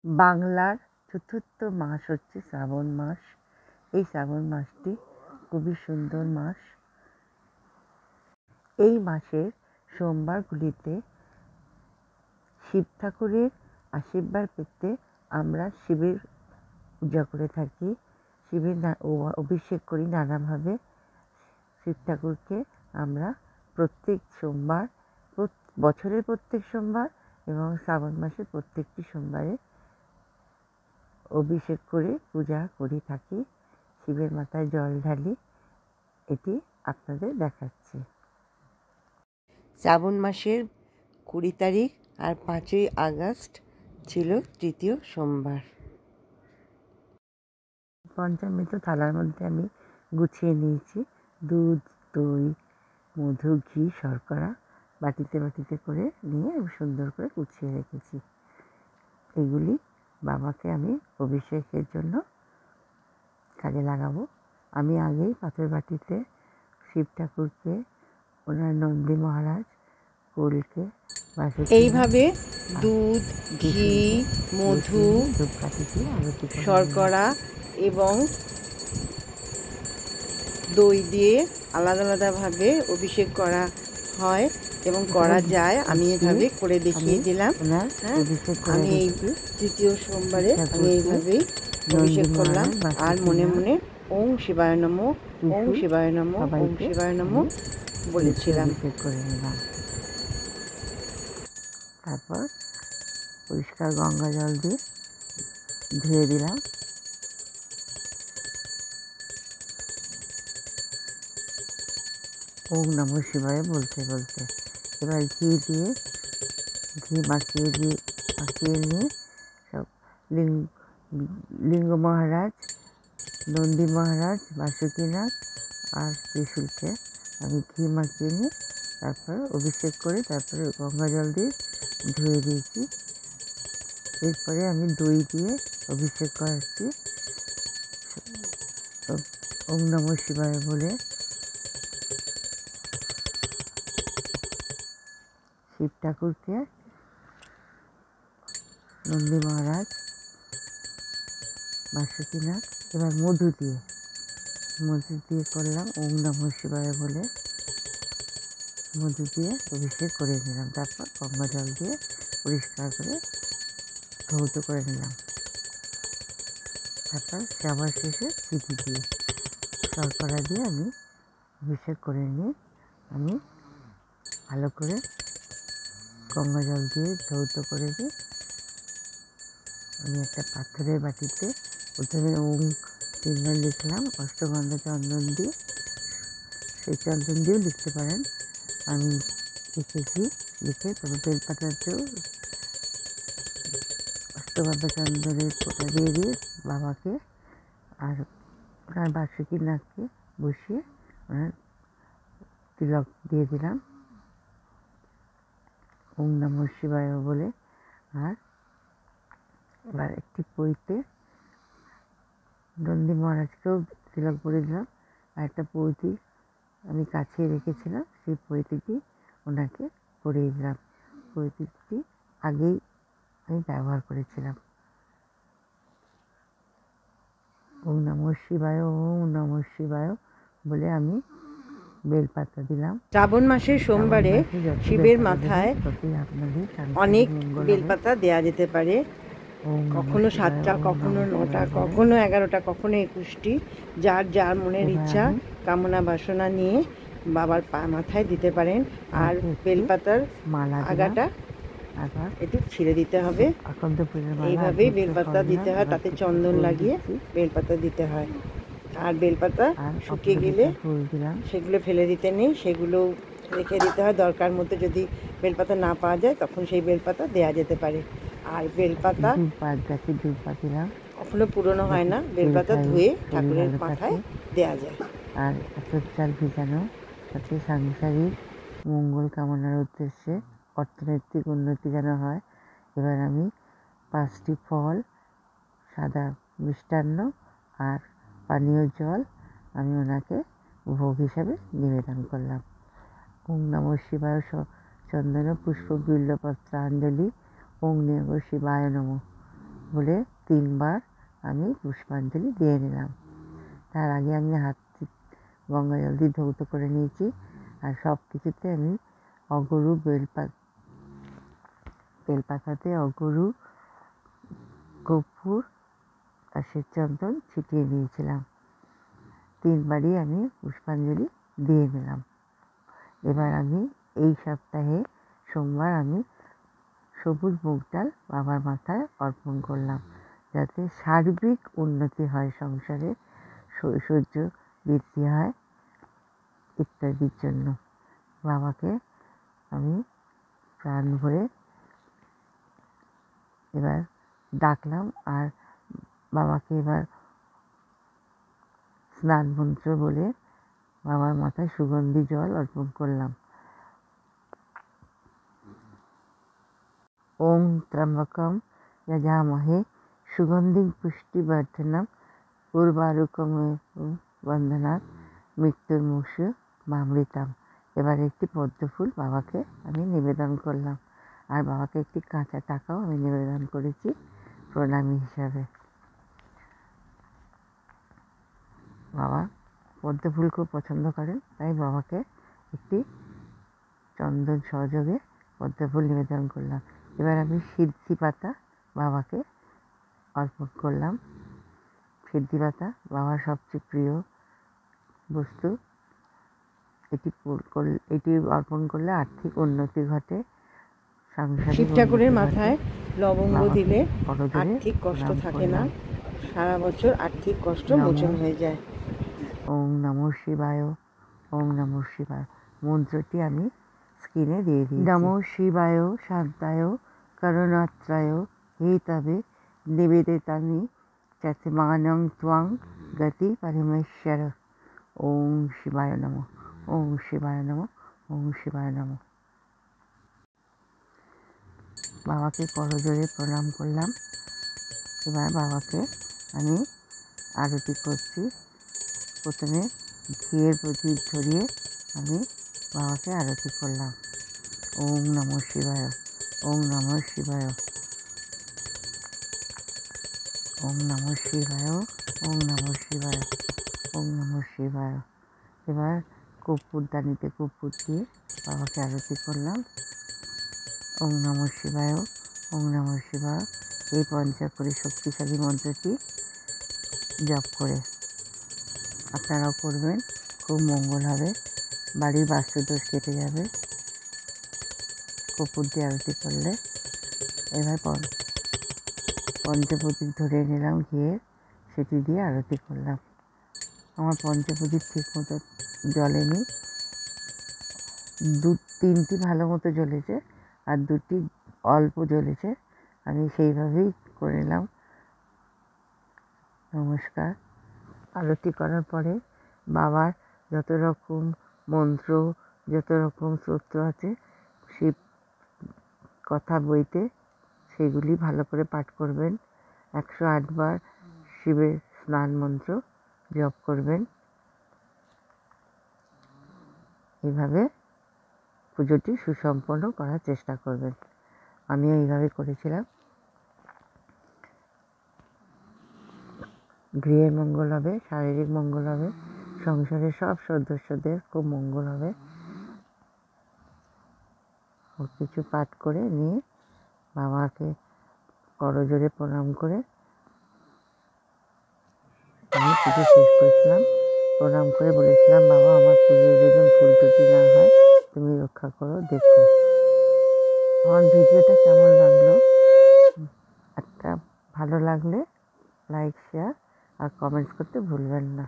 বাংলার চতুর্থ মাস হচ্ছে শ্রাবণ মাস। এই শ্রাবণ মাসটি খুবই সুন্দর মাস। এই মাসের সোমবারগুলিতে শিব ঠাকুরের আশীর্বাদ পেতে আমরা শিবের পূজা করে থাকি। শিবের অভিষেক করি নানাভাবে। শিব ঠাকুরকে আমরা প্রত্যেক সোমবার, বছরের প্রত্যেক সোমবার এবং শ্রাবণ মাসের প্রত্যেকটি সোমবারে অভিষেক করে পূজা করে থাকি। শিবের মাথায় জল ঢালি। এটি আপনাদের দেখাচ্ছি। শ্রাবণ মাসের 20 তারিখ আর 5ই আগস্ট ছিল তৃতীয় সোমবার। পঞ্চামৃত থালার মধ্যে আমি গুছিয়ে নিয়েছি দুধ, দই, মধু, ঘি, শর্করা বাটিতে বাটিতে করে নিয়ে সুন্দর করে গুছিয়ে রেখেছি। এগুলি বাবাকে আমি অভিষেকের জন্য কাজে লাগাবো। আমি আগেই পাথর বাটিতে শিব ঠাকুরকে, ওনার নন্দী মহারাজ, কুলকে এইভাবে দুধ, ঘি, মধু, শর্করা এবং দই দিয়ে আলাদা আলাদাভাবে অভিষেক করা হয় এবং করা যায়। আমি এভাবে করে দেখিয়ে দিলাম। আমি এই তৃতীয় সোমবারে আমি এইভাবেই অভিষেক করলাম আর মনে মনে ওং শিবায় নমঃ, ওং শিবায় নমঃ, ওং শিবায় নমঃ বলেছিলাম। তারপর পরিষ্কার গঙ্গা জল দিয়ে ধুয়ে দিলাম। ওম নমঃ শিবায় বলতে বলতে এবার ঘি মাখিয়ে নিয়ে সব লিঙ্গ মহারাজ, নন্দী মহারাজ, বাসুকীনাথ আর ত্রিশূলকে আমি ঘি মাখিয়ে নিয়ে তারপর অভিষেক করে তারপরে গঙ্গা জল দিয়ে ধুয়ে দিয়েছি। এরপরে আমি দই দিয়ে অভিষেক করাচ্ছি ওম নমঃ শিবায় বলে। শিব ঠাকুরকে, নন্দী মহারাজ, বাসুকীনাথ, এবার মধু দিয়ে করলাম ওম নমঃ শিবায় বলে। মধু দিয়ে অভিষেক করে নিলাম। তারপর গঙ্গা জল দিয়ে পরিষ্কার করে ধৌত করে নিলাম। তারপর সবার শেষে চিঠি দিয়ে শর্করা দিয়ে আমি অভিষেক করে নিয়ে আমি ভালো করে গঙ্গা জল দিয়ে ধৌত করে দিই। আমি একটা পাথরের বাটিতে প্রথমে ওম চিহ্ন লিখলাম অষ্টগন্ধা চন্দন দিয়ে, সেই চন্দন দিয়েও লিখতে পারেন। আমি লিখেছি, লিখে তবে বেলপাতাতেও অষ্টগন্ধা চন্দনের ফোঁটা দিয়ে বাবাকে আর ওনার বাসুকীনাথকে বসিয়ে ওনার তিলক দিয়ে দিলাম ওম নমঃ শিবায় বলে। আর এবার একটি পইতে নন্দী মহারাজকেও তিলক পরে দিলাম। আর একটা পৈতি আমি কাছে রেখেছিলাম, সেই পৈতিটি ওনাকে পরিয়ে দিলাম। পৈতিটি আগেই আমি ব্যবহার করেছিলাম। ওম নমঃ শিবায়, ওম নমঃ শিবায় বলে আমি বেলপাতা দিলাম। শ্রাবণ মাসের সোমবারে শিবের মাথায় অনেক বেলপাতা দেয়া যেতে পারে। কখনো 7টা, কখনো 9টা, কখনো 11টা, কখনো 21টি। যার যার মনের ইচ্ছা কামনা বাসনা নিয়ে বাবার মাথায় দিতে পারেন। আর বেলপাতার আগাটা একটু ছিঁড়ে দিতে হবে। এইভাবেই বেলপাতা দিতে হয়, তাতে চন্দন লাগিয়ে বেলপাতা দিতে হয়। আর বেলপাতা শুকিয়ে গেলে সেগুলো ফেলে দিতে নেই, সেগুলো রেখে দিতে হয়। দরকার মতো যদি বেলপাতা না পাওয়া যায় তখন সেই বেলপাতা দেয়া যেতে পারে। আর বেলপাতা কখনো পুরনো হয় না, বেলপাতা ধুয়ে ঠাকুরের মাথায় দেয়া যায়। আর চাল ভিজানো, তাতে সাংসারিক মঙ্গল কামনার উদ্দেশ্যে অর্থনৈতিক উন্নতি যেন হয়। এবার আমি 5টি ফল, সাদা মিষ্টান্ন আর পানীয় জল আমি ওনাকে ভোগ হিসাবে নিবেদন করলাম। ওম নমঃ শিবায় চন্দন পুষ্প বিল্লপত্রাঞ্জলি, ওম নমঃ শিবায় নমঃ। বলে 3 বার আমি পুষ্পাঞ্জলি দিয়ে নিলাম। তার আগে আমি হাত গঙ্গা জল দিয়ে ধৌত করে নিয়েছি। আর সব কিছুতে আমি অগরু বেলপাতাতে অগরু, কর্পূর আর শ্বেতচন্দন ছিটিয়ে দিয়েছিলাম। 3 বারই আমি পুষ্পাঞ্জলি দিয়ে নিলাম। এবার আমি এই সপ্তাহে সোমবার আমি সবুজ মুগ ডাল বাবার মাথায় অর্পণ করলাম, যাতে সার্বিক উন্নতি হয়, সংসারে ঐশ্বর্য বৃদ্ধি হয় ইত্যাদির জন্য বাবাকে আমি প্রাণ ভরে এবার ডাকলাম। আর বাবাকে এবার স্নান মন্ত্র বলে বাবার মাথায় সুগন্ধি জল অর্পণ করলাম। ওম ত্র্যম্বকম যজামহে সুগন্ধিং পুষ্টিবর্ধনম উর্বারুকমেব বন্ধনাৎ মৃত্যুর্মুক্ষু মামৃতাম। এবার একটি পদ্মফুল বাবাকে আমি নিবেদন করলাম। আর বাবাকে একটি কাঁচা টাকাও আমি নিবেদন করেছি প্রণামী হিসাবে। বাবা পদ্মফুল খুব পছন্দ করেন, তাই বাবাকে একটি চন্দন সহযোগে পদ্মফুল নিবেদন করলাম। এবার আমি সিদ্ধি পাতা বাবাকে অর্পণ করলাম। সিদ্ধি পাতা বাবার সবচেয়ে প্রিয় বস্তু। এটি অর্পণ করলে আর্থিক উন্নতি ঘটে, শিব ঠাকুরের মাথায় লবঙ্গ দিলে আর্থিক কষ্ট থাকে না, সারা বছর আর্থিক কষ্ট মোচন হয়ে যায়। ওম নমঃ শিবায়, ওম নমঃ শিবায় মন্ত্রটি আমি স্ক্রিনে দিয়ে দিই। নমঃ শিবায় শান্তায় করুণাত্রায় হেতবে নিবেদিতানি চাত্মানং ত্বং গতি পরমেশ্বর। ওম শিবায় নমঃ, ওম শিবায় নমঃ, ওম শিবায় নমঃ। বাবাকে করজোড়ে প্রণাম করলাম। এবার বাবাকে আমি আরতি করছি। প্রথমে ঘিয়ের প্রদীপ ধরিয়ে আমি বাবাকে আরতি করলাম। ওম নমঃ শিবায়, ওম নমঃ শিবায়, ওম নমঃ শিবায়, ওম নমঃ শিবায়, ওম নমঃ শিবায়। এবার কর্পূরদানিতে কর্পূর দিয়ে বাবাকে আরতি করলাম। ওম নমঃ শিবায়, ওম নমঃ শিবায় এই পঞ্চাক্ষরী শক্তিশালী মন্ত্রটি জপ করে আপনারাও করবেন, খুব মঙ্গল হবে, বাড়ির বাস্তুদোষ কেটে যাবে কর্পূর দিয়ে আরতি করলে। এবার পঞ্চপ্রদীপ ধরে নিলাম ঘিয়ের, সেটি দিয়ে আরতি করলাম। আমার পঞ্চপ্রদীপ ঠিক মতো জ্বলেনি, 2-3টি ভালো মতো জ্বলেছে আর 2টি অল্প জ্বলেছে। আমি সেইভাবেই করে নিলাম। নমস্কার। আরতি করার পরে বাবার যত রকম মন্ত্র, যত রকম স্তোত্র আছে শিব কথা বইতে, সেগুলি ভালো করে পাঠ করবেন। 108 বার শিবের স্নান মন্ত্র জপ করবেন। এইভাবে পুজোটি সুসম্পন্ন করার চেষ্টা করবেন। আমিও এইভাবে করেছিলাম। গৃহের মঙ্গল হবে, শারীরিক মঙ্গল হবে, সংসারের সব সদস্যদের খুব মঙ্গল হবে। কিছু পাঠ করে নিয়ে বাবাকে করজোড়ে প্রণাম করে আমি পুজো শেষ করেছিলাম। প্রণাম করে বলেছিলাম, বাবা আমার পুজোর যেন ভুল ত্রুটি না হয়, তুমি রক্ষা করো, দেখো। আমার ভিডিওটা কেমন লাগলো, একটা ভালো লাগলে লাইক, শেয়ার আর কমেন্টস করতে ভুলবেন না।